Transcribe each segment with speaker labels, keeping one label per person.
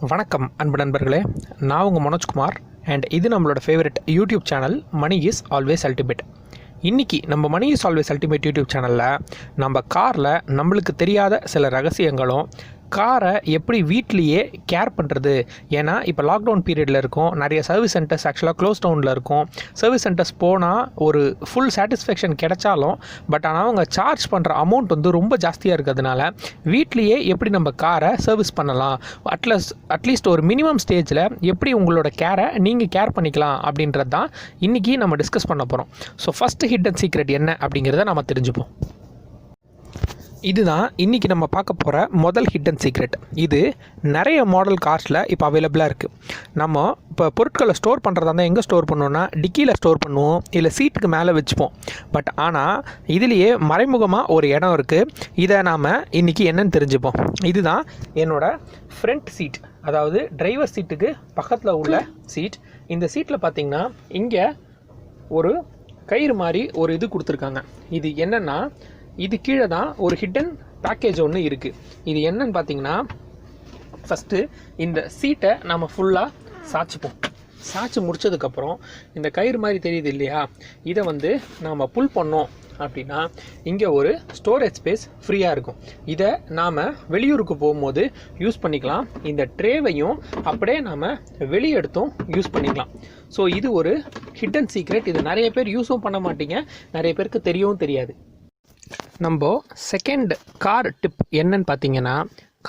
Speaker 1: வணக்கம் அன்பு நண்பர்களே, நான் உங்கள் மனோஜ்குமார் அண்ட் இது நம்மளோட favourite YouTube channel Mani is always ultimate. இன்றைக்கி நம்ம Mani is always ultimate YouTube சேனலில் நம்ம காரில் நம்மளுக்கு தெரியாத சில ரகசியங்களும், காரை எப்படி வீட்லேயே கேர் பண்ணுறது. ஏன்னா இப்போ லாக்டவுன் பீரியடில் இருக்கும், நிறைய சர்வீஸ் சென்டர்ஸ் ஆக்சுவலாக க்ளோஸ் டவுனில் இருக்கும். சர்வீஸ் சென்டர்ஸ் போனால் ஒரு ஃபுல் சாட்டிஸ்ஃபேக்ஷன் கிடைச்சாலும் ஆனால் அவங்க சார்ஜ் பண்ணுற அமௌண்ட் வந்து ரொம்ப ஜாஸ்தியாக இருக்கிறதுனால வீட்லேயே எப்படி நம்ம காரை சர்வீஸ் பண்ணலாம், அட்லீஸ்ட் ஒரு மினிமம் ஸ்டேஜில் எப்படி உங்களோட கேரை நீங்கள் கேர் பண்ணிக்கலாம் அப்படின்றது தான் இன்றைக்கி நம்ம டிஸ்கஸ் பண்ண போகிறோம். So first hit and secret என்ன அப்படிங்கிறத நம்ம தெரிஞ்சுப்போம். இதுதான் இன்றைக்கி நம்ம பார்க்க போகிற முதல் ஹிட் அண்ட் சீக்ரெட். இது நிறைய மாடல் கார்ஸில் இப்போ அவைலபிளாக இருக்குது. நம்ம இப்போ பொருட்களை ஸ்டோர் பண்ணுறதா இருந்தால் எங்கே ஸ்டோர் பண்ணுவோன்னா டிக்கியில் ஸ்டோர் பண்ணுவோம், இல்லை சீட்டுக்கு மேலே வச்சுப்போம். ஆனால் இதுலேயே மறைமுகமாக ஒரு இடம் இருக்குது. இதை நாம் இன்றைக்கி என்னென்னு தெரிஞ்சுப்போம். இதுதான் என்னோடய ஃப்ரண்ட் சீட், அதாவது டிரைவர் சீட்டுக்கு பக்கத்தில் உள்ள சீட். இந்த சீட்டில் பார்த்திங்கன்னா இங்கே ஒரு கயிறு மாதிரி ஒரு இது கொடுத்துருக்காங்க. இது என்னென்னா, இது கீழே தான் ஒரு ஹிடன் பேக்கேஜ் ஒன்று இருக்குது. இது என்னன்னு பார்த்தீங்கன்னா, ஃபஸ்ட்டு இந்த சீட்டை நம்ம ஃபுல்லாக சாய்ச்சிப்போம். சாய்ச்சி முடித்ததுக்கப்புறம் இந்த கயிறு மாதிரி தெரியுது இல்லையா, இதை வந்து நாம் புல் பண்ணோம் அப்படின்னா இங்கே ஒரு ஸ்டோரேஜ் ஸ்பேஸ் ஃப்ரீயாக இருக்கும். இதை நாம் வெளியூருக்கு போகும்போது யூஸ் பண்ணிக்கலாம். இந்த ட்ரேவையும் அப்படியே நாம் வெளியே எடுத்தும் யூஸ் பண்ணிக்கலாம். ஸோ இது ஒரு ஹிடன் சீக்ரெட். இது நிறைய பேர் யூஸும் பண்ண மாட்டீங்க, நிறைய பேருக்கு தெரியவும் தெரியாது. நம்ம செகண்ட் கார் டிப் என்னன்னு பார்த்தீங்கன்னா,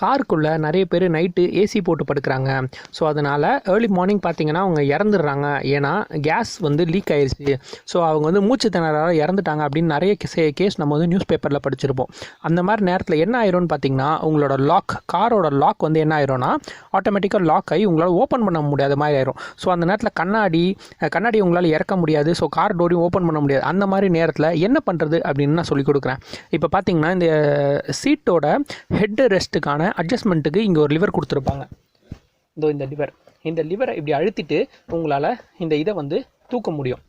Speaker 1: காருக்குள்ளே நிறைய பேர் நைட்டு ஏசி போட்டு படுக்கிறாங்க. ஸோ அதனால் ஏர்லி மார்னிங் பார்த்திங்கன்னா அவங்க இறந்துடுறாங்க. ஏன்னா கேஸ் வந்து லீக் ஆயிடுச்சு. ஸோ அவங்க வந்து மூச்சு திணறால் இறந்துட்டாங்க அப்படின்னு நிறைய கேஸ் நம்ம வந்து நியூஸ் பேப்பரில் படிச்சிருப்போம். அந்த மாதிரி நேரத்தில் என்ன ஆயிரும்னு பார்த்திங்கன்னா, உங்களோட காரோட லாக் வந்து என்ன ஆயிரும்னா ஆட்டோமேட்டிக்காக லாக் ஆகி உங்களால் ஓப்பன் பண்ண முடியாத மாதிரி ஆயிரும். ஸோ அந்த நேரத்தில் கண்ணாடி உங்களால் இறக்க முடியாது. ஸோ கார் டோரையும் ஓப்பன் பண்ண முடியாது. அந்த மாதிரி நேரத்தில் என்ன பண்ணுறது அப்படின்னு நான் சொல்லிக் கொடுக்குறேன். இப்போ பார்த்திங்கன்னா, இந்த சீட்டோட ஹெட் ரெஸ்ட்டுக்கான அட்ஜஸ்ட்மெண்ட்டுக்கு இங்கே ஒரு லிவர் கொடுத்துருப்பாங்க. இந்த லிவரை இப்படி அழுத்திட்டு உங்களால் இந்த இதை வந்து தூக்க முடியும்,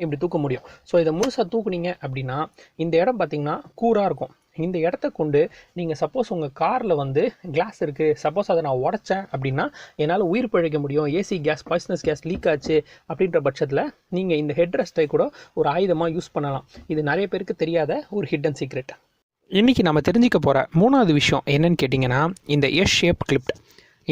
Speaker 1: இப்படி தூக்க முடியும். ஸோ இதை முழுசாக தூக்குனீங்க அப்படின்னா இந்த இடம் பார்த்திங்கன்னா கூராக இருக்கும். இந்த இடத்த கொண்டு நீங்கள் சப்போஸ் உங்கள் காரில் வந்து கிளாஸ் இருக்குது, சப்போஸ் அதை நான் உடச்சேன் அப்படின்னா என்னால் உயிர் பிழைக்க முடியும், AC case poisonous gas leak ஆச்சு அப்படின்ற பட்சத்தில் நீங்கள் இந்த ஹெட் ரெஸ்ட்டை கூட ஒரு ஆயுதமாக யூஸ் பண்ணலாம். இது நிறைய பேருக்கு தெரியாத ஒரு ஹிடன் சீக்ரெட். இன்றைக்கி நம்ம தெரிஞ்சிக்க போகிற மூணாவது விஷயம் என்னன்னு கேட்டிங்கன்னா, இந்த எஸ் ஷேப் கிளிப்.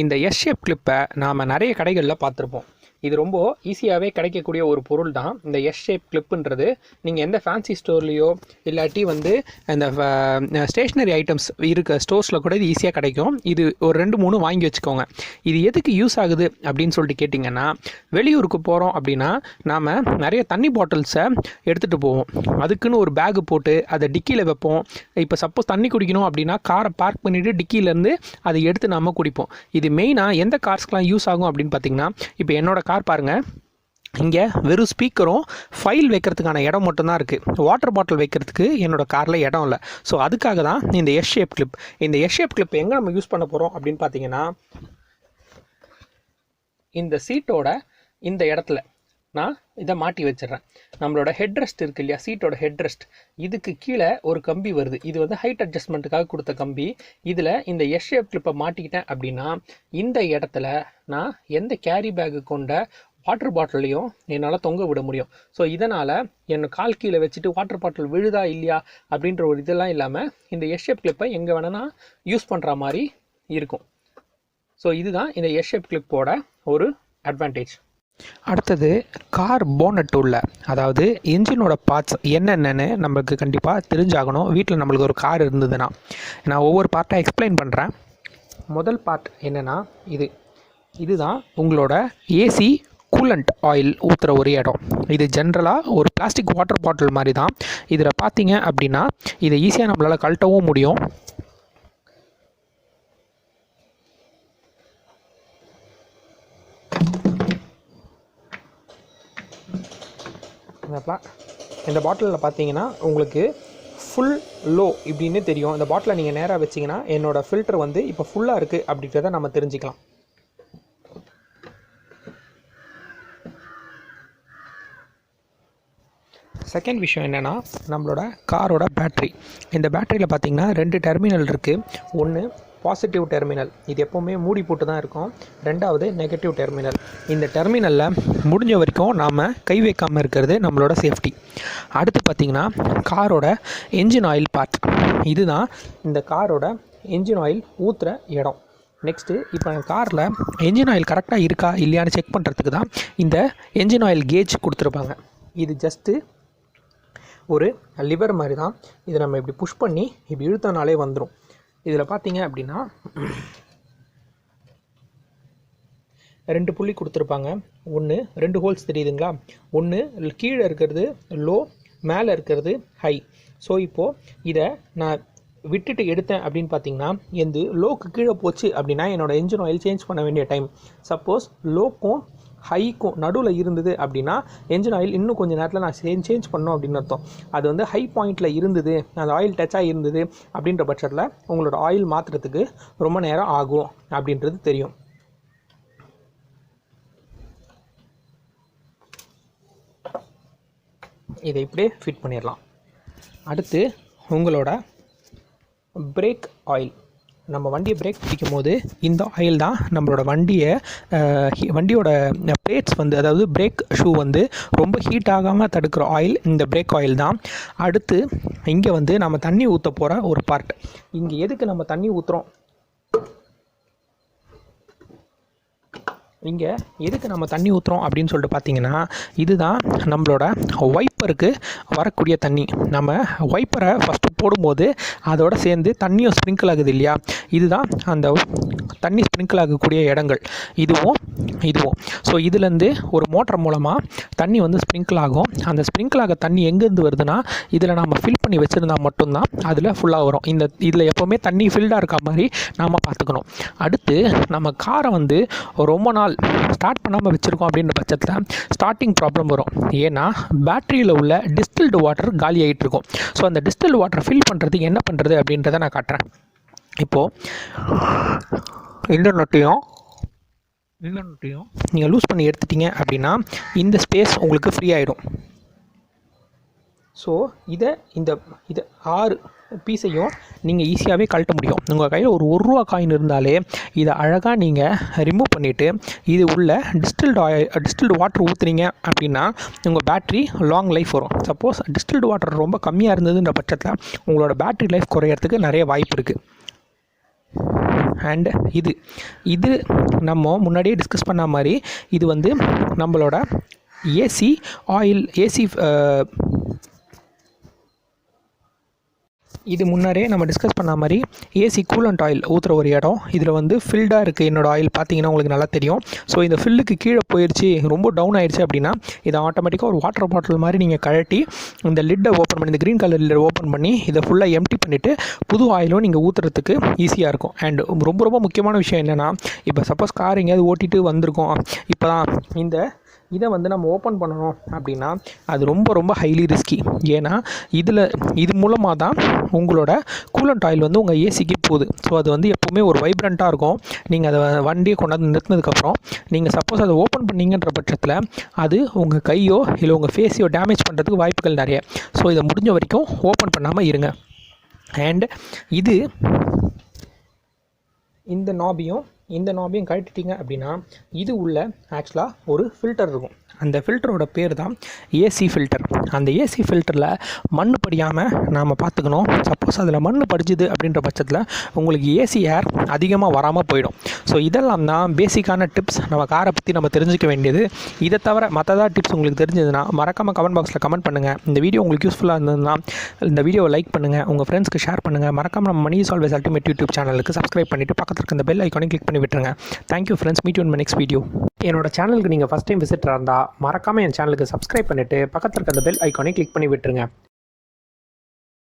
Speaker 1: இந்த எஸ் ஷேப் கிளிப்பை நாம் நிறைய கடைகளில் பார்த்துருப்போம். இது ரொம்ப ஈஸியாகவே கிடைக்கக்கூடிய ஒரு பொருள் தான் இந்த எஸ் ஷேப் கிளிப்புன்றது. நீங்கள் எந்த ஃபேன்சி ஸ்டோர்லேயோ இல்லாட்டி வந்து இந்த ஸ்டேஷ்னரி ஐட்டம்ஸ் இருக்க ஸ்டோர்ஸில் கூட இது ஈஸியாக கிடைக்கும். இது ஒரு 2-3 வாங்கி வச்சுக்கோங்க. இது எதுக்கு யூஸ் ஆகுது அப்படின்னு சொல்லிட்டு கேட்டிங்கன்னா, வெளியூருக்கு போகிறோம் அப்படின்னா நாம் நிறைய தண்ணி பாட்டில்ஸை எடுத்துகிட்டு போவோம். அதுக்குன்னு ஒரு பேகு போட்டு அதை டிக்கியில் வைப்போம். இப்போ சப்போஸ் தண்ணி குடிக்கணும் அப்படின்னா காரை பார்க் பண்ணிவிட்டு டிக்கியிலேருந்து அதை எடுத்து நாம் குடிப்போம். இது மெயினாக எந்த கார்ஸ்க்கெலாம் யூஸ் ஆகும் அப்படின்னு பார்த்திங்கன்னா, இப்போ என்னோட கார் பாருங்கள், இங்கே வெறும் ஸ்பீக்கரும் ஃபைல் வைக்கிறதுக்கான இடம் மட்டும்தான் இருக்குது. வாட்டர் பாட்டில் வைக்கிறதுக்கு என்னோடய காரில் இடம் இல்லை. ஸோ அதுக்காக தான் இந்த எஸ் ஷேப் கிளிப். இந்த எஸ் ஷேப் கிளிப் எங்கே நம்ம யூஸ் பண்ண போகிறோம் அப்படின்னு பார்த்தீங்கன்னா, இந்த சீட்டோட இந்த இடத்துல நான் இதை மாட்டி வச்சிடுறேன். நம்மளோட ஹெட் ரெஸ்ட் இருக்குது இல்லையா, சீட்டோட ஹெட் ரெஸ்ட், இதுக்கு கீழே ஒரு கம்பி வருது. இது வந்து ஹைட் அட்ஜஸ்ட்மெண்ட்டுக்காக கொடுத்த கம்பி. இதில் இந்த எஸ் ஷேப் கிளிப்பை மாட்டிக்கிட்டேன் அப்படின்னா இந்த இடத்துல நான் எந்த கேரி பேக்கு கொண்ட வாட்டர் பாட்டிலையும் என்னால் தொங்க விட முடியும். ஸோ இதனால் என்னை கால் கீழே வச்சுட்டு வாட்டர் பாட்டில் விழுதா இல்லையா அப்படின்ற ஒரு இதெல்லாம் இல்லாமல் இந்த எஸ் ஷேப் கிளிப்பை எங்கே வேணால் நான் யூஸ் பண்ணுற மாதிரி இருக்கும். ஸோ இதுதான் இந்த எஸ் ஷேப் கிளிப்போட ஒரு அட்வான்டேஜ். அடுத்தது கார் போனட் உள்ள, அதாவது இன்ஜினோட பார்ட்ஸ் என்னென்னு நம்மளுக்கு கண்டிப்பாக தெரிஞ்சாகணும். வீட்டில் நம்மளுக்கு ஒரு கார் இருந்ததுன்னா நான் ஒவ்வொரு பார்ட்டாக எக்ஸ்பிளைன் பண்ணுறேன். முதல் பார்ட் என்னென்னா, இதுதான் உங்களோட ஏசி கூலண்ட் ஆயில் ஊற்றுற ஒரு இடம். இது ஜென்ரலாக ஒரு பிளாஸ்டிக் வாட்டர் பாட்டில் மாதிரி தான். இதில் பார்த்தீங்க அப்படின்னா இதை ஈஸியாக நம்மளால் கழட்டவும் முடியும். இந்த பாட்டிலில் பார்த்தீங்கன்னா உங்களுக்கு ஃபுல் லோ இப்படின்னு தெரியும். இந்த பாட்டிலை நீங்கள் நேராக வச்சிங்கன்னா என்னோடய ஃபில்டர் வந்து இப்போ ஃபுல்லாக இருக்குது அப்படின்றத நம்ம தெரிஞ்சுக்கலாம். செகண்ட் விஷயம் என்னென்னா, நம்மளோட காரோட பேட்ரி. இந்த பேட்டரியில் பார்த்திங்கன்னா 2 டெர்மினல் இருக்குது. ஒன்று பாசிட்டிவ் டெர்மினல், இது எப்போவுமே மூடி போட்டு தான் இருக்கும். ரெண்டாவது நெகட்டிவ் டெர்மினல். இந்த டெர்மினலில் முடிஞ்ச வரைக்கும் நாம் கை வைக்காமல் இருக்கிறது நம்மளோட சேஃப்டி. அடுத்து பார்த்திங்கன்னா காரோட என்ஜின் ஆயில் பார்ட். இதுதான் இந்த காரோட என்ஜின் ஆயில் ஊற்றுற இடம். நெக்ஸ்ட்டு இப்போ காரில் என்ஜின் ஆயில் கரெக்டாக இருக்கா இல்லையான்னு செக் பண்ணுறதுக்கு தான் இந்த என்ஜின் ஆயில் கேஜ் கொடுத்துருப்பாங்க. இது ஜஸ்ட்டு ஒரு லிவர் மாதிரி தான். இதை நம்ம இப்படி புஷ் பண்ணி இப்படி இழுத்தனாலே வந்துடும். இதில் பார்த்தீங்க அப்படின்னா 2 புள்ளி கொடுத்துருப்பாங்க. ஒன்று 2 ஹோல்ஸ் தெரியுதுங்களா? ஒன்று கீழே இருக்கிறது லோ, மேலே இருக்கிறது ஹை. ஸோ இப்போது இதை நான் விட்டுட்டு எடுத்தேன் அப்படின்னு பார்த்தீங்கன்னா எந்த லோக்கு கீழே போச்சு அப்படின்னா என்னோடய என்ஜின் ஆயில் சேஞ்ச் பண்ண வேண்டிய டைம். சப்போஸ் லோக்கும் ஹைக்கும் நடுவில் இருந்தது அப்படின்னா என்ஜின் ஆயில் இன்னும் கொஞ்சம் நேரத்தில் நான் சேஞ்ச் பண்ணோம் அப்படின்னு அர்த்தம். அது வந்து ஹை பாயிண்டில் இருந்தது, அந்த ஆயில் டச்சாக இருந்தது அப்படின்ற பட்சத்தில் உங்களோட ஆயில் மாற்றுறதுக்கு ரொம்ப நேரம் ஆகும் அப்படின்றது தெரியும். இதை இப்படியே ஃபிட் பண்ணிடலாம். அடுத்து உங்களோட பிரேக் ஆயில். நம்ம வண்டியை பிரேக் பிடிக்கும் போது இந்த ஆயில் தான் நம்மளோட வண்டியோட பிளேட்ஸ் வந்து, அதாவது பிரேக் ஷூ வந்து ரொம்ப ஹீட் ஆகாமல் தடுக்கிற ஆயில் இந்த பிரேக் ஆயில் தான். அடுத்து இங்கே வந்து நம்ம தண்ணி ஊற்ற போகிற ஒரு பார்ட். இங்கே எதுக்கு நம்ம தண்ணி ஊற்றுறோம், இங்கே எதுக்கு நம்ம தண்ணி ஊற்றுறோம் அப்படின்னு சொல்லிட்டு பார்த்தீங்கன்னா இதுதான் நம்மளோட வைப்பருக்கு வரக்கூடிய தண்ணி. நம்ம வைப்பரை ஃபஸ்ட்டு போடும்போது அதோடு சேர்ந்து தண்ணியும் ஸ்ப்ரிங்கிள் ஆகுது இல்லையா? இதுதான் அந்த தண்ணி ஸ்ப்ரிங்கிள் ஆகக்கூடிய இடங்கள், இதுவும். ஸோ இதுலேருந்து ஒரு மோட்டர் மூலமாக தண்ணி வந்து ஸ்ப்ரிங்கிள் ஆகும். அந்த ஸ்ப்ரிங்கிள் ஆக தண்ணி எங்கேருந்து வருதுன்னா இதில் நம்ம ஃபில் பண்ணி வச்சுருந்தா மட்டும்தான் அதில் ஃபுல்லாக வரும். இதில் எப்போவுமே தண்ணி ஃபில்டாக இருக்க மாதிரி நாம் பார்த்துக்கணும். அடுத்து நம்ம காரை வந்து ரொம்ப நாள் ஸ்டார்ட் பண்ணாமல் வச்சுருக்கோம் அப்படின்ற பட்சத்தில் ஸ்டார்டிங் ப்ராப்ளம் வரும். ஏன்னா பேட்டரியில் உள்ள டிஸ்டில்டு வாட்டர் காலி ஆகிட்டு இருக்கும். ஸோ அந்த டிஸ்டில்டு வாட்டர் ஃபில் பண்ணுறதுக்கு என்ன பண்ணுறது அப்படின்றத நான் காட்டுறேன். இப்போது இந்த நொட்டையும் நீங்கள் லூஸ் பண்ணி எடுத்துட்டீங்க அப்படின்னா இந்த ஸ்பேஸ் உங்களுக்கு ஃப்ரீ ஆகிடும். ஸோ இதை 6 பீஸையும் நீங்கள் ஈஸியாகவே கழட்ட முடியும். உங்கள் கையில் ஒரு ரூபா காயின் இருந்தாலே இதை அழகாக நீங்கள் ரிமூவ் பண்ணிவிட்டு இது உள்ள டிஸ்டில்டு வாட்டர் ஊற்றுனீங்க அப்படின்னா உங்கள் பேட்ரி லாங் லைஃப் வரும். சப்போஸ் டிஸ்டில்டு வாட்டர் ரொம்ப கம்மியாக இருந்ததுன்ற பட்சத்தில் உங்களோட பேட்ரி லைஃப் குறையிறதுக்கு நிறைய வாய்ப்பு இருக்குது. அண்ட் இது நம்ம முன்னாடியே டிஸ்கஸ் பண்ண மாதிரி இது வந்து நம்மளோட ஏசி ஆயில், இது முன்னாடியே நம்ம டிஸ்கஸ் பண்ண மாதிரி ஏசி கூலண்ட் ஆயில் ஊற்றுற ஒரு இடம். இதில் வந்து ஃபில்டாக இருக்குது என்னோடய ஆயில் பார்த்தீங்கன்னா உங்களுக்கு நல்லா தெரியும். ஸோ இந்த ஃபில்லுக்கு கீழே போயிடுச்சு, ரொம்ப டவுன் ஆயிடுச்சு அப்படின்னா இதை ஆட்டோமேட்டிக்காக ஒரு வாட்டர் பாட்டில் மாதிரி நீங்கள் கழட்டி இந்த லிட்டை ஓப்பன் பண்ணி, இந்த க்ரீன் கலர் லிட்டை ஓப்பன் பண்ணி இதை ஃபுல்லாக எம்டி பண்ணிவிட்டு புது ஆயிலும் நீங்கள் ஊற்றுறதுக்கு ஈஸியாக இருக்கும். அண்ட் ரொம்ப முக்கியமான விஷயம் என்னென்னா, இப்போ சப்போஸ் கார் எங்கேயாவது ஓட்டிகிட்டு வந்திருக்கோம், இப்போ தான் இதை வந்து நம்ம ஓப்பன் பண்ணணும் அப்படின்னா அது ரொம்ப ஹைலி ரிஸ்கி. ஏன்னா இது மூலமாக தான் உங்களோட கூலண்ட் ஆயில் வந்து உங்கள் ஏசிக்கு போகுது. ஸோ அது வந்து எப்போவுமே ஒரு வைப்ரண்ட்டாக இருக்கும். நீங்கள் அதை வண்டியை கொண்டாந்து நிறுத்தினதுக்கப்புறம் நீங்கள் சப்போஸ் அதை ஓப்பன் பண்ணிங்கன்ற பட்சத்தில் அது உங்கள் கையோ இல்லை உங்கள் ஃபேஸையோ டேமேஜ் பண்ணுறதுக்கு வாய்ப்புகள் நிறைய. ஸோ இதை முடிஞ்ச வரைக்கும் ஓப்பன் பண்ணாமல் இருங்க. அண்ட் இந்த நாபியும் கழட்டிட்டீங்க அப்படின்னா இது உள்ள ஆக்சுவலாக ஒரு ஃபில்டர் இருக்கும். அந்த ஃபில்டரோட பேர் தான் ஏசி ஃபில்டர். அந்த ஏசி ஃபில்டரில் மண் படியாமல் நாம் பார்த்துக்கணும். சப்போஸ் அதில் மண் படிச்சுது அப்படின்ற பட்சத்தில் உங்களுக்கு ஏசி ஏர் அதிகமாக வராமல் போயிடும். ஸோ இதெல்லாம் தான் பேசிக்கான டிப்ஸ் நம்ம காரை பற்றி நம்ம தெரிஞ்சிக்க வேண்டியது. இதை தவிர மற்றதா டிப்ஸ் உங்களுக்கு தெரிஞ்சதுன்னா மறக்காமல் கமெண்ட் பாக்ஸில் கமெண்ட் பண்ணுங்கள். இந்த வீடியோ உங்களுக்கு யூஸ்ஃபுல்லாக இருந்ததுன்னா இந்த வீடியோவை லைக் பண்ணுங்கள், உங்கள் ஃப்ரெண்ட்ஸ்க்கு ஷேர் பண்ணுங்கள். மறக்காமல் நம்ம Mani is always ultimate YouTube சேனலுக்கு சப்ஸ்கிரைப் பண்ணிவிட்டு பக்கத்தில் இருக்க இந்த பெல் ஐக்கானை கிளிக் பண்ணி விட்டுருங்க. Thank you friends, meet you in my next video. என்னோட சேனலுக்கு நீங்கள் ஃபஸ்ட் டைம் விசிட்டராக இருந்தால் மறக்காமல் என் சேனலுக்கு சப்ஸ்கிரைப் பண்ணிவிட்டு பக்கத்தில் இருக்க அந்த பெல் ஐக்கானை கிளிக் பண்ணி விட்டுருங்க.